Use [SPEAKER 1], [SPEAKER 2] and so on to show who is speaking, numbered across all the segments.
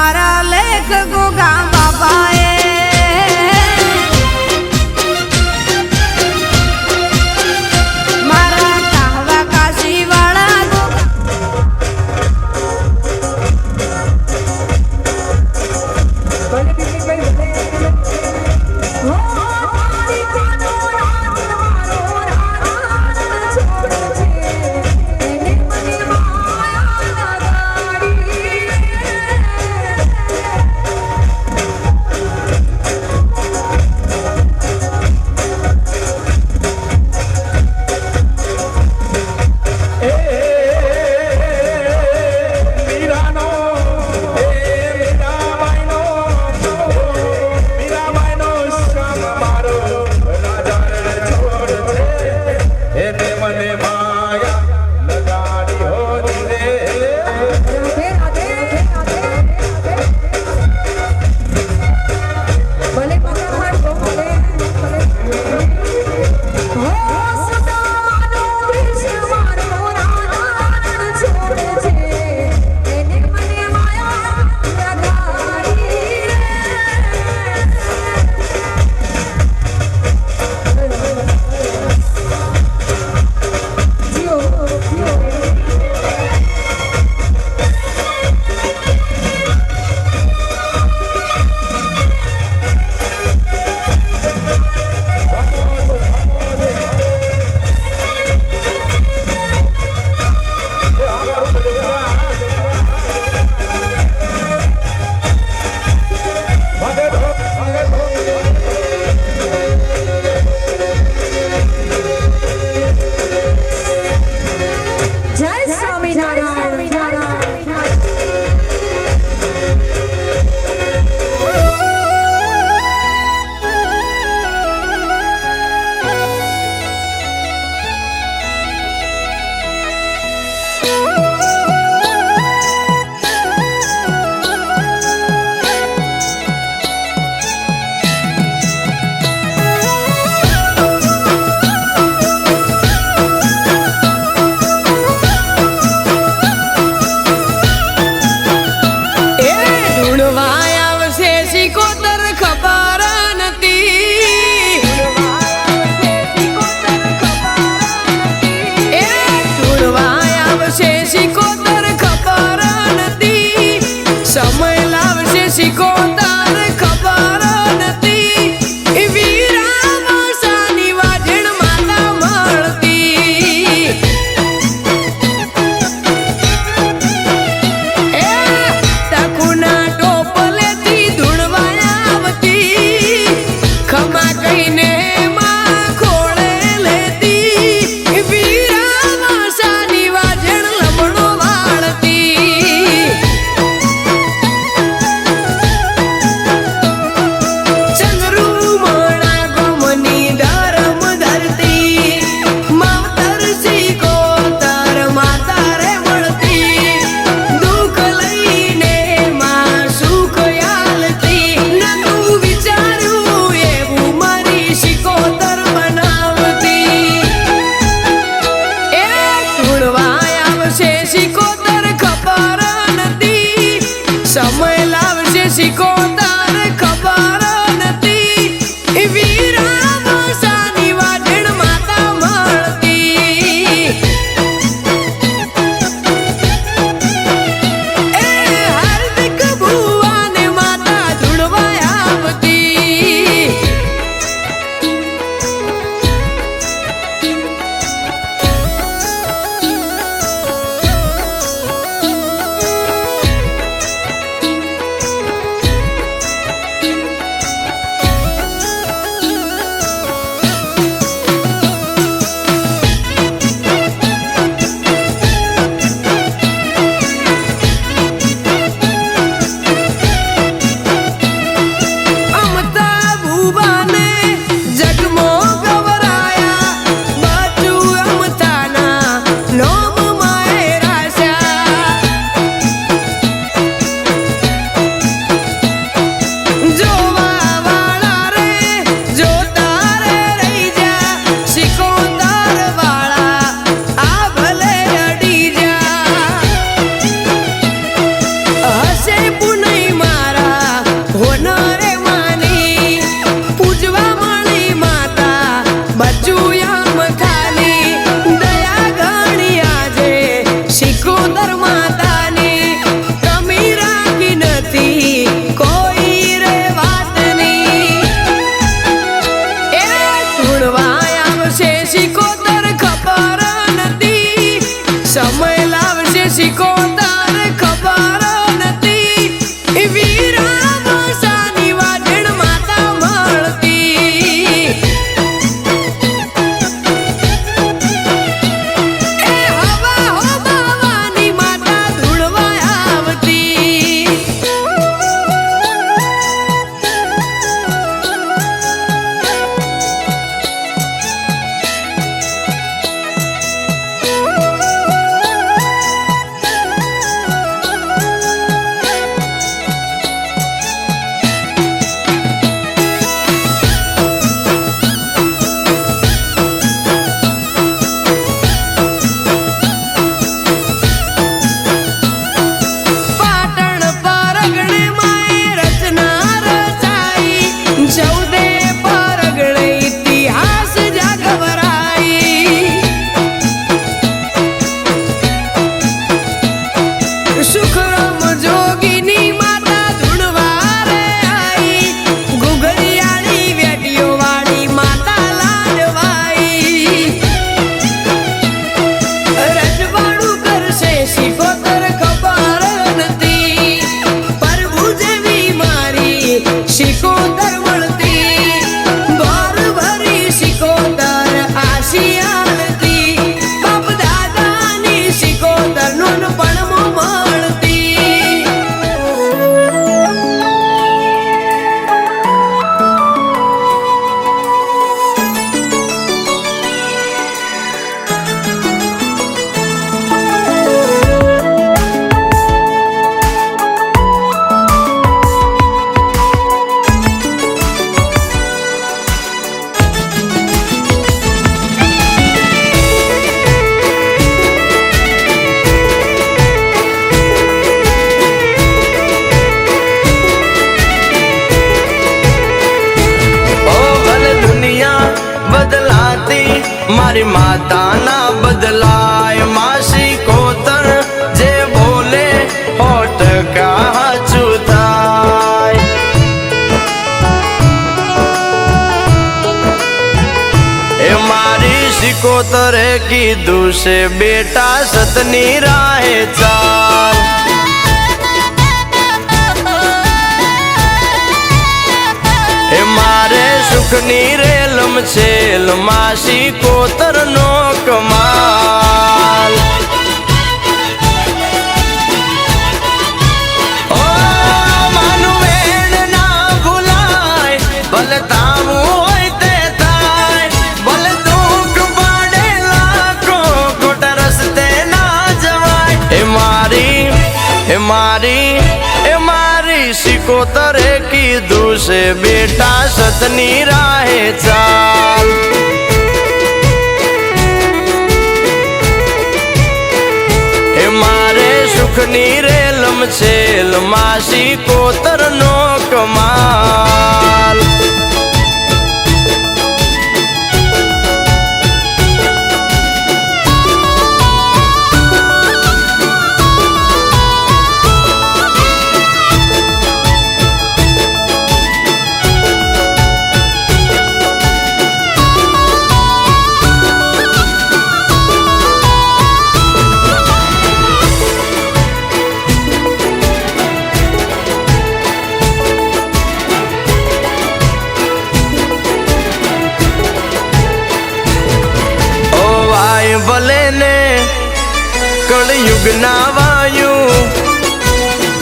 [SPEAKER 1] મારા લેખ ગોગા બાબાએ
[SPEAKER 2] મારી માતા ના બદલાય માસી કોતર જે બોલે 100% હાચું થાય એ મારી સિકોતરે કીધું છે બેટા સતની રાહે ચાલ એ મારે સુખની રેલમ છેલ માસી કોતર નો કમાલ ઓ માનું વેણ ના ભૂલાય ભલે તાવું હોય તે થાય ભલે દુઃખ પાડે લાખો ખોટા રસ્તે ના જવાય એ મારી સિકોતરે કીધું છે બેટા સતની રાહે ચાલ એ મારે સુખની રેલમ છેલ માસી કોતર નો કમાલ ભલે ને કળયુગ ના વાયુ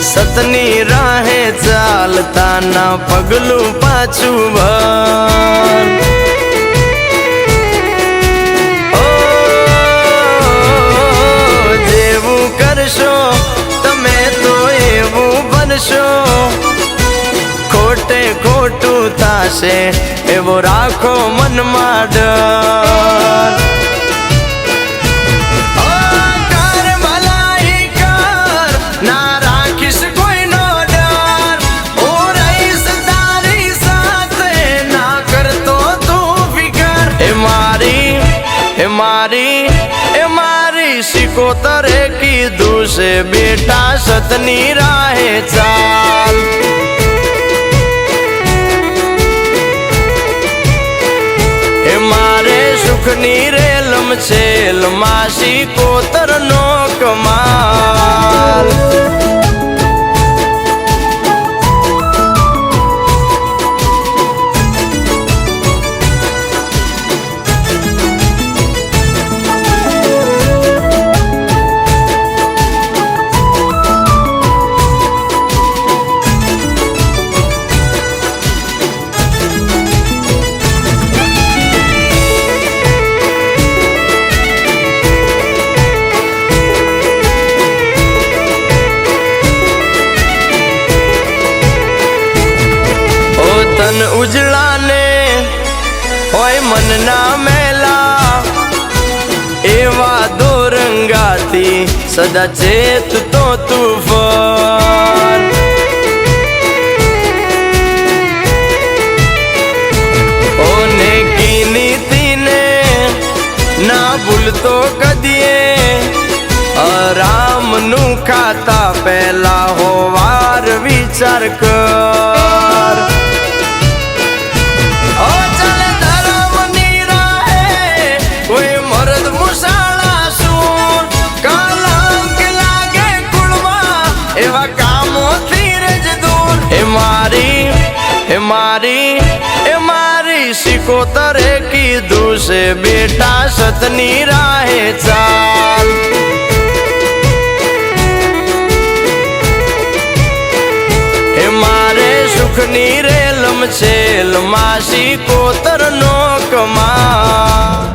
[SPEAKER 2] સતની રાહે ચાલતા ના પગલું પાછું ભર જેવું કરશો તમે તો એવું બનશો ખોટે ખોટું થાશે એવો રાખો મનમાં ડર મારી સિકોતરે કીધું છે બેટા સતની રાહે ચાલ એ મારે સુખની રેલમ છેલ માસી કોતર નો કમાલ ઉજળા ને હોય મન ના મેલા એવા દોરંગાથી સદા ચેત તો તુફાન ઓને કી નીતિને ના ભૂલતો કદીએ આરામ નું ખાતા પહેલા હોવાર વિચાર કર મારી સિકોતરે કીધું છે બેટા સતની રાહે ચાલ એ મારે સુખની રેલમ છેલ માસી કોતર નો કમાલ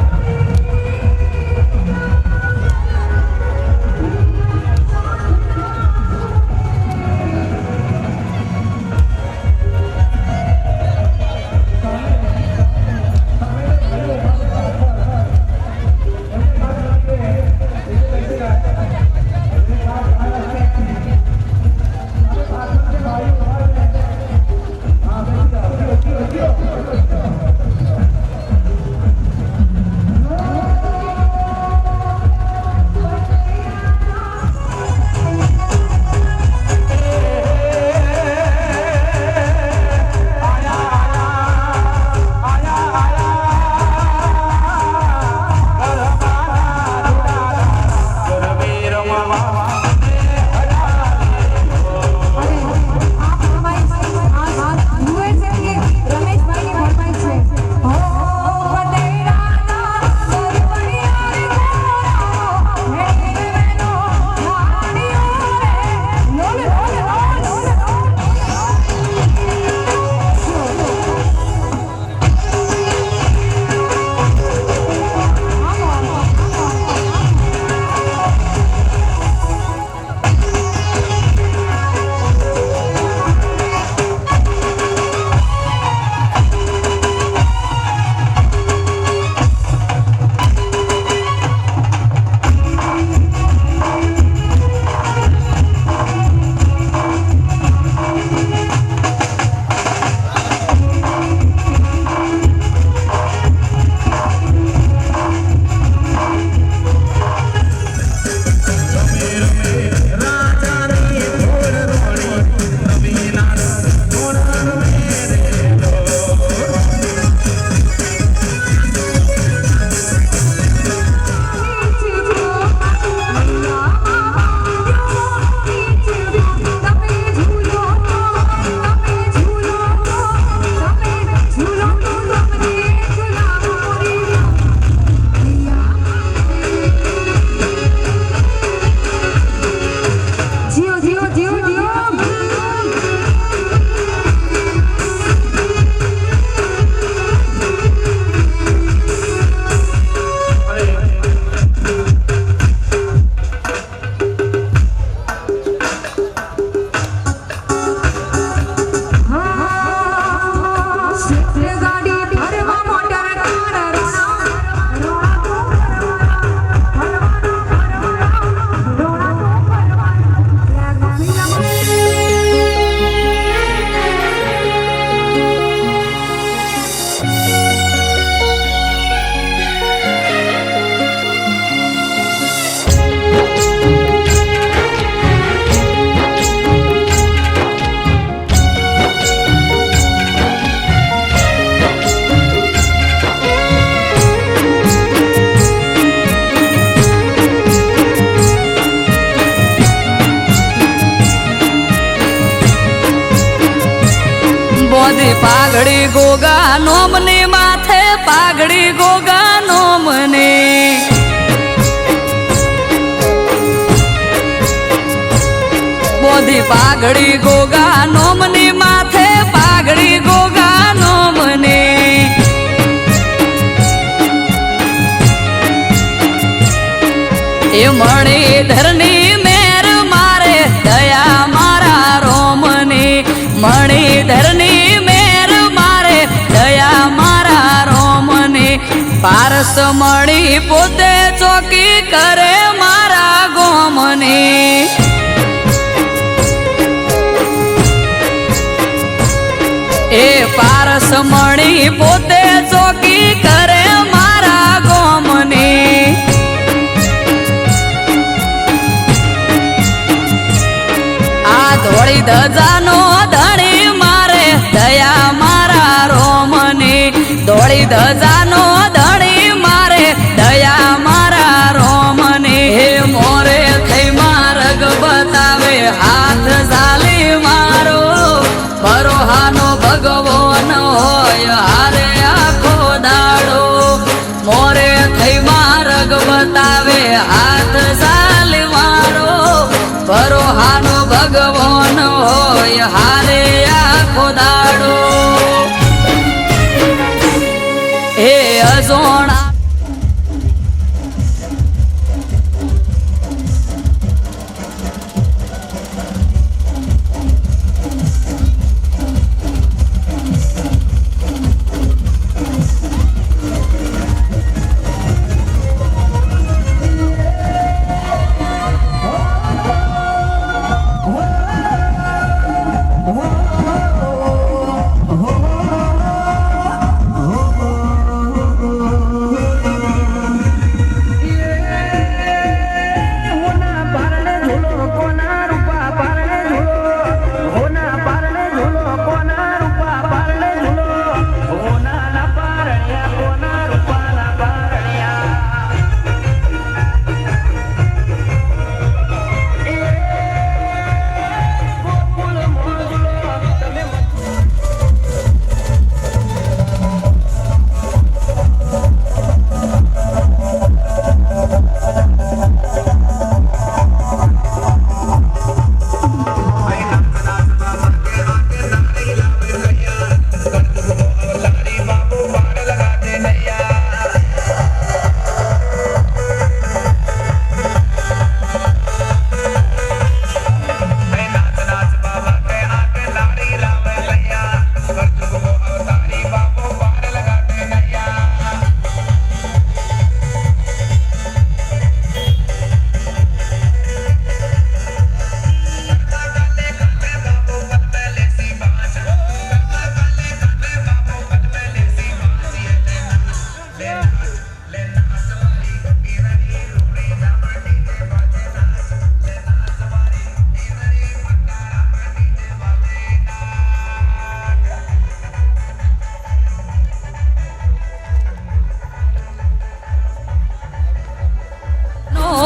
[SPEAKER 3] મોદી પાઘડી ગોગા નોમની માથે પાઘડી ગોગા નોમની મોદી પાઘડી ગોગા નોમની માથે પાઘડી ગોગા નોમની એ મણિધરની મેર મારે દયા મારા રોમની મણિધરની મેર મારે દયા મારા રોમની પારસ મણી પોતે ચોકી કરે મારા ગોમની એ પારસ મણી પોતે ચોકી કરે મારા ગોમની આ ધોળી ધજાનો ધણી મારે દયા મારા રોમની ધોળી ધજાનો ધણી મારે દયા મારા રોમની હે મોરે થઈ માર્ગ બતાવે હાથ ઝાલી મારો ભરોહાનો ભગવાન હોય હારે આખો દાડો મોરે થઈ માર્ગ બતાવે હાથ ઝાલી મારો ભરોહાનો ભગવાન હોય હારે આખો દાડો હે અજોણા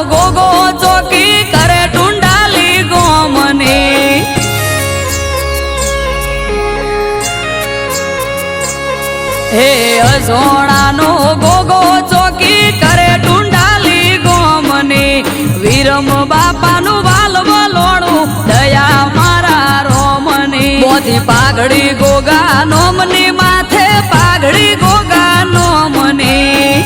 [SPEAKER 3] ગોગો ચોકી કરે ટુંડાલી ગોમની હે અજોણાનો ગોગો ચોકી કરે ટુંડાલી ગોમની વીરમ બાપાનું વાલ વલોણું દયા મારા રોમની મોથી પાઘડી ગોગા નોમની માથે પાઘડી ગોગા નોમની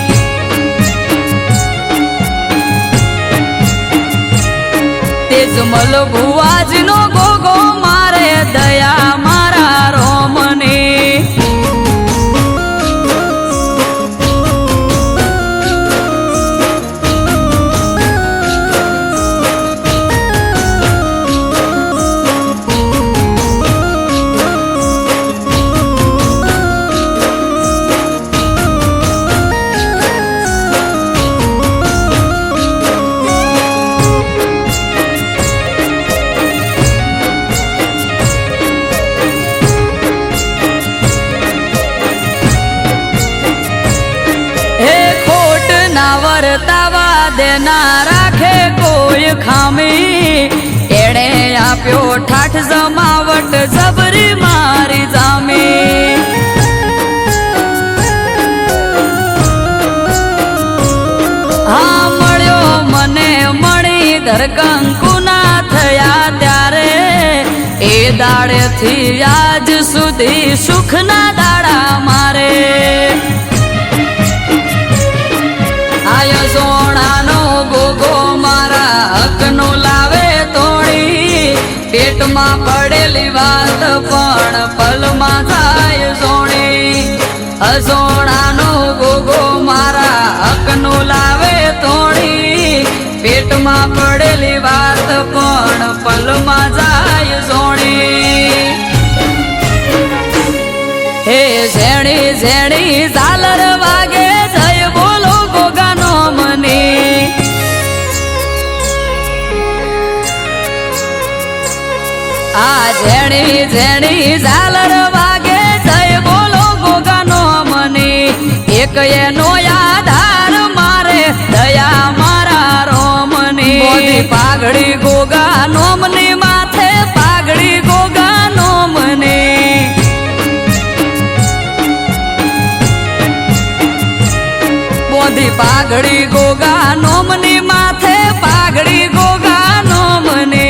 [SPEAKER 3] તેજમલ ભુવાજીનો ગોગો મારે દયા મારા રોમની વર્તાવા દેના રાખે કોઈ ખામી એણે આપ્યો ઠાઠ જમાવટ જબરી મારી જામી દાડેથી આજ સુધી સુખના દાડા મારે આયો સોનાનો ગોગો મારા હકનો લાવે તોડી પેટમાં પડેલી વાત પણ પલમાં થાય સોણી સોનાનો ગોગો મારા હકનો લાવે તોડી પેટમાં પડેલી વાત પણ પલમાં જાય સોણી હે ઝેણી ઝેણી ઝાલર વાગે જય બોલો ગોગાનો મને આ ઝેણી ઝેણી ઝાલર વાગે જય બોલો ગોગાનો મને એક એનો આધાર મારે દયા મારા રોમની મોદી પાઘડી ગોગા નોમની માથે પાઘડી ગોગા નોમને મોદી પાઘડી ગોગા નોમની માથે પાઘડી ગોગા નોમને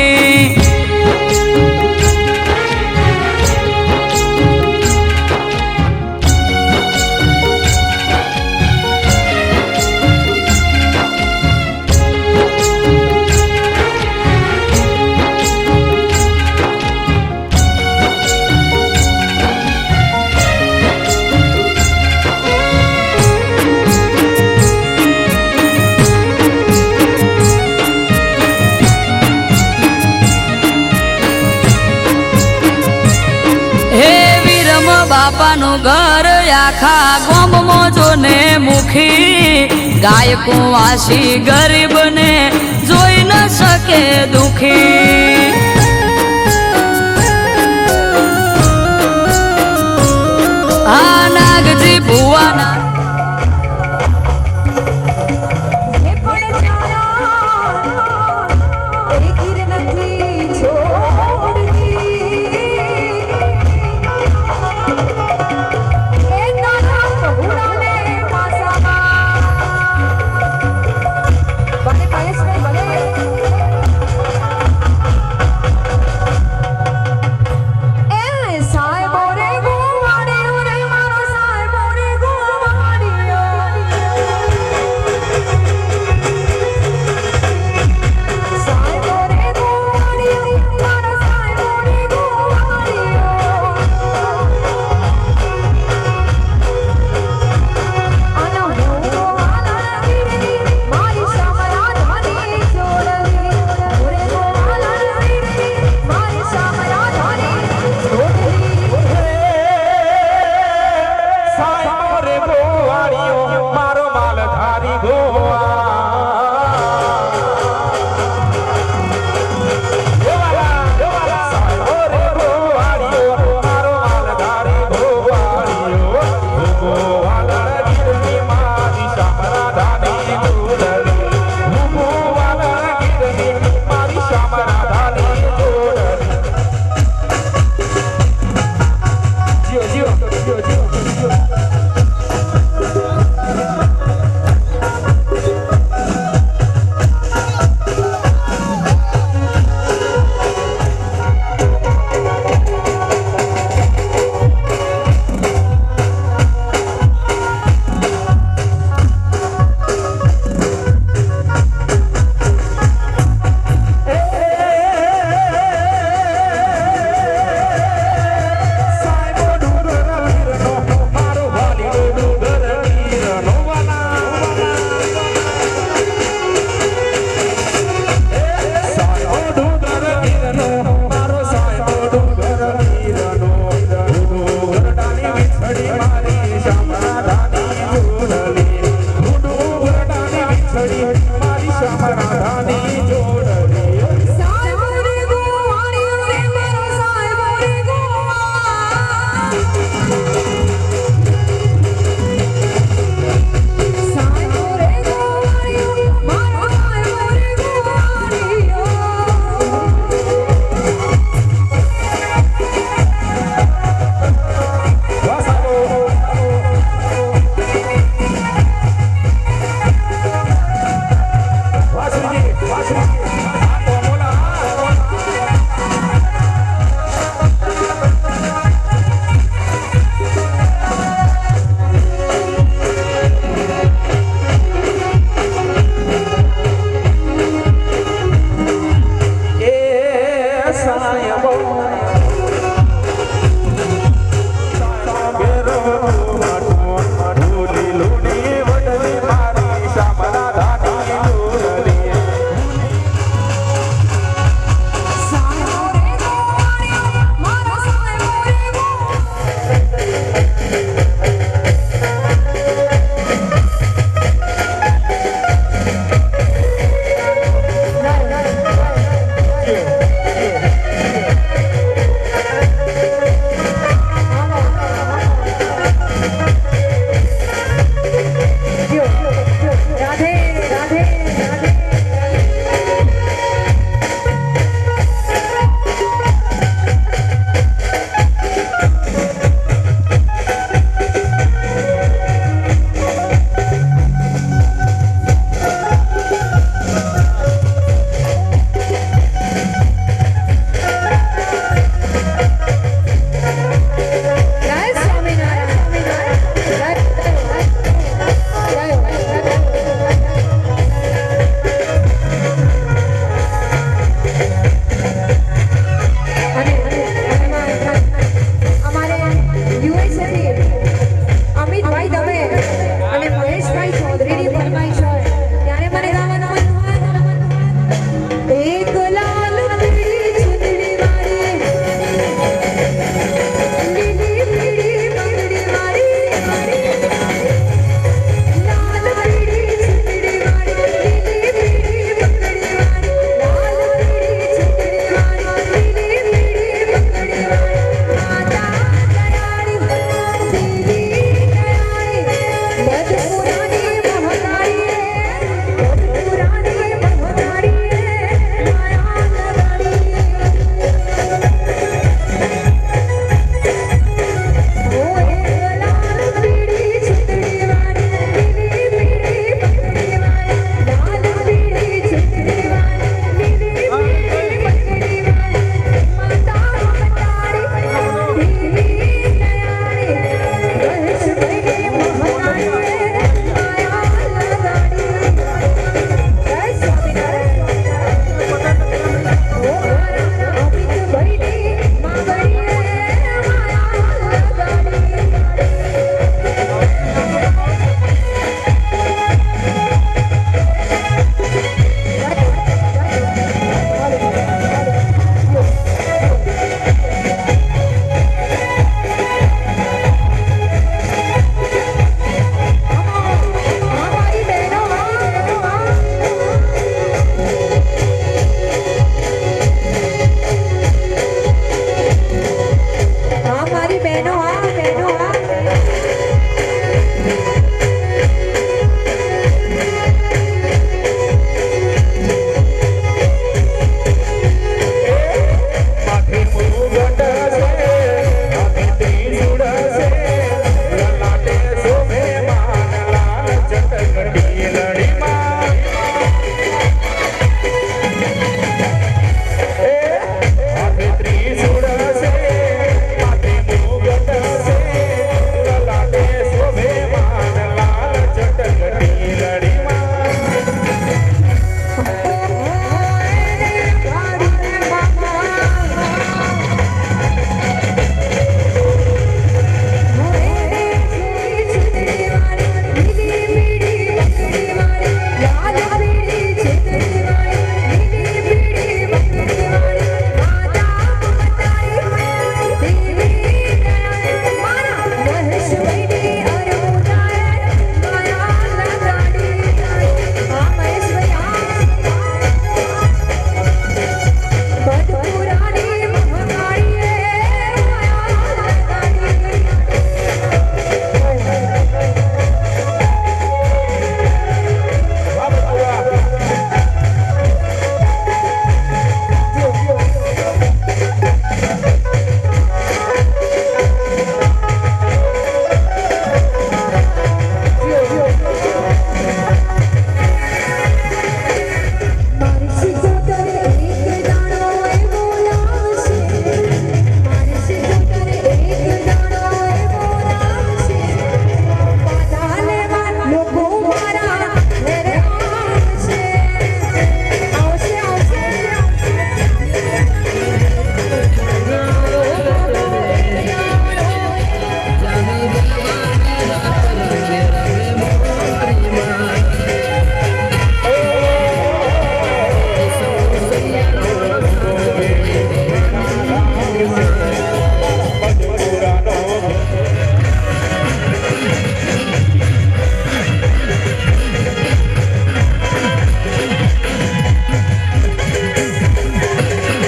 [SPEAKER 3] બાપાનું ઘર આખા ગોમમાં જોને મુખી ગાય કુંવાસી ગરીબને જોઈ ન શકે દુખી